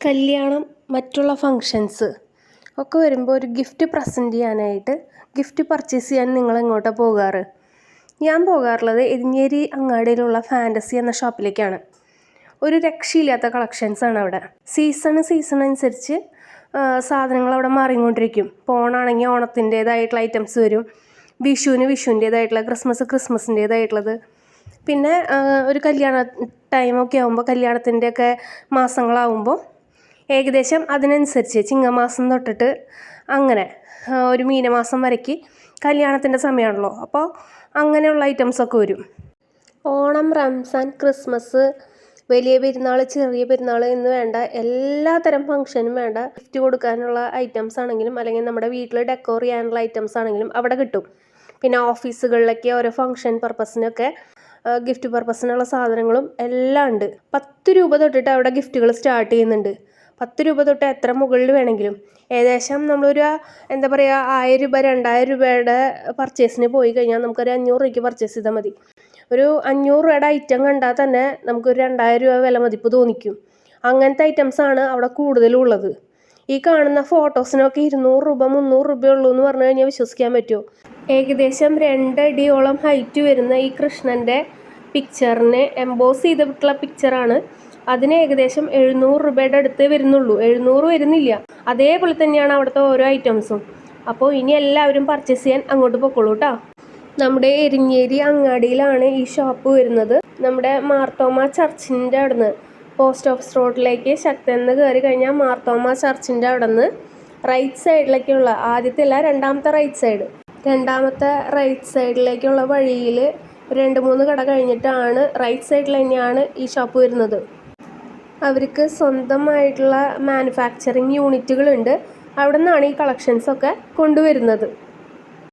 കല്യാണം, മറ്റുള്ള ഫങ്ഷൻസ് ഒക്കെ വരുമ്പോൾ ഒരു ഗിഫ്റ്റ് പ്രസൻറ്റ് ചെയ്യാനായിട്ട് ഗിഫ്റ്റ് പർച്ചേസ് ചെയ്യാൻ നിങ്ങൾ എങ്ങോട്ടാണ് പോകാറ്? ഞാൻ പോകാറുള്ളത് എരിഞ്ഞേരി അങ്ങാടിയിലുള്ള ഫാൻറ്റസി എന്ന ഷോപ്പിലേക്കാണ്. ഒരു രക്ഷയില്ലാത്ത കളക്ഷൻസാണ് അവിടെ. സീസൺ അനുസരിച്ച് സാധനങ്ങൾ അവിടെ മാറിക്കൊണ്ടിരിക്കും. ഇപ്പോൾ ഓണാണെങ്കിൽ ഓണത്തിൻ്റേതായിട്ടുള്ള ഐറ്റംസ് വരും, വിഷുവിൻ്റേതായിട്ടുള്ള, ക്രിസ്മസിൻ്റേതായിട്ടുള്ളത്. പിന്നെ ഒരു കല്യാണ ടൈമൊക്കെ ആകുമ്പോൾ, കല്യാണത്തിൻ്റെയൊക്കെ മാസങ്ങളാവുമ്പോൾ ഏകദേശം അതിനനുസരിച്ച് ചിങ്ങമാസം തൊട്ടിട്ട് അങ്ങനെ ഒരു മീനമാസം വരയ്ക്ക് കല്യാണത്തിൻ്റെ സമയമാണല്ലോ. അപ്പോൾ അങ്ങനെയുള്ള ഐറ്റംസൊക്കെ വരും. ഓണം, റംസാൻ, ക്രിസ്മസ്, വലിയ പെരുന്നാൾ, ചെറിയ പെരുന്നാൾ എന്ന് വേണ്ട എല്ലാത്തരം ഫംഗ്ഷനും വേണ്ട ഗിഫ്റ്റ് കൊടുക്കാനുള്ള ഐറ്റംസ് ആണെങ്കിലും അല്ലെങ്കിൽ നമ്മുടെ വീട്ടിൽ ഡെക്കോർ ചെയ്യാനുള്ള ഐറ്റംസ് ആണെങ്കിലും അവിടെ കിട്ടും. പിന്നെ ഓഫീസുകളിലൊക്കെ ഓരോ ഫംഗ്ഷൻ പർപ്പസിനൊക്കെ ഗിഫ്റ്റ് പർപ്പസിനുള്ള സാധനങ്ങളും എല്ലാം ഉണ്ട്. 10 രൂപ തൊട്ടിട്ട് അവിടെ ഗിഫ്റ്റുകൾ സ്റ്റാർട്ട് ചെയ്യുന്നുണ്ട്. 10 രൂപ തൊട്ട് എത്ര മുകളിൽ വേണമെങ്കിലും. ഏകദേശം നമ്മളൊരു 1000 രൂപ 2000 രൂപയുടെ പർച്ചേസിന് പോയി കഴിഞ്ഞാൽ നമുക്കൊരു 500 രൂപയ്ക്ക് പർച്ചേസ് ചെയ്താൽ മതി. ഒരു 500 രൂപയുടെ ഐറ്റം കണ്ടാൽ തന്നെ നമുക്കൊരു 2000 രൂപ വില മതിപ്പ് തോന്നിക്കും. അങ്ങനത്തെ ഐറ്റംസാണ് അവിടെ കൂടുതലും ഉള്ളത്. ഈ കാണുന്ന ഫോട്ടോസിനൊക്കെ 200 രൂപ 300 രൂപയുള്ളൂ എന്ന് പറഞ്ഞു കഴിഞ്ഞാൽ വിശ്വസിക്കാൻ പറ്റുമോ? ഏകദേശം 2 അടിയോളം ഹൈറ്റ് വരുന്ന ഈ കൃഷ്ണൻ്റെ പിക്ചറിനെ എംബോസ് ചെയ്തിട്ടുള്ള പിക്ചറാണ്. അതിന് ഏകദേശം 700 രൂപയുടെ അടുത്തേ വരുന്നുള്ളൂ. 700 വരുന്നില്ല. അതേപോലെ തന്നെയാണ് അവിടുത്തെ ഓരോ ഐറ്റംസും. അപ്പോൾ ഇനി എല്ലാവരും പർച്ചേസ് ചെയ്യാൻ അങ്ങോട്ട് പൊക്കോളൂ കേട്ടോ. നമ്മുടെ എരിഞ്ഞേരി അങ്ങാടിയിലാണ് ഈ ഷോപ്പ് വരുന്നത്. നമ്മുടെ മാർത്തോമ ചർച്ചിൻ്റെ അവിടെ നിന്ന് പോസ്റ്റ് ഓഫീസ് റോഡിലേക്ക് ശക്തന്ന് കയറി കഴിഞ്ഞാൽ മാർത്തോമ ചർച്ചിൻ്റെ അവിടെ നിന്ന് റൈറ്റ് സൈഡിലേക്കുള്ള, രണ്ടാമത്തെ റൈറ്റ് സൈഡിലേക്കുള്ള വഴിയിൽ 2-3 കട കഴിഞ്ഞിട്ടാണ് റൈറ്റ് സൈഡിൽ തന്നെയാണ് ഈ ഷോപ്പ് വരുന്നത്. അവർക്ക് സ്വന്തമായിട്ടുള്ള മാനുഫാക്ചറിങ് യൂണിറ്റുകളുണ്ട്. അവിടെ നിന്നാണ് ഈ കളക്ഷൻസൊക്കെ കൊണ്ടുവരുന്നത്.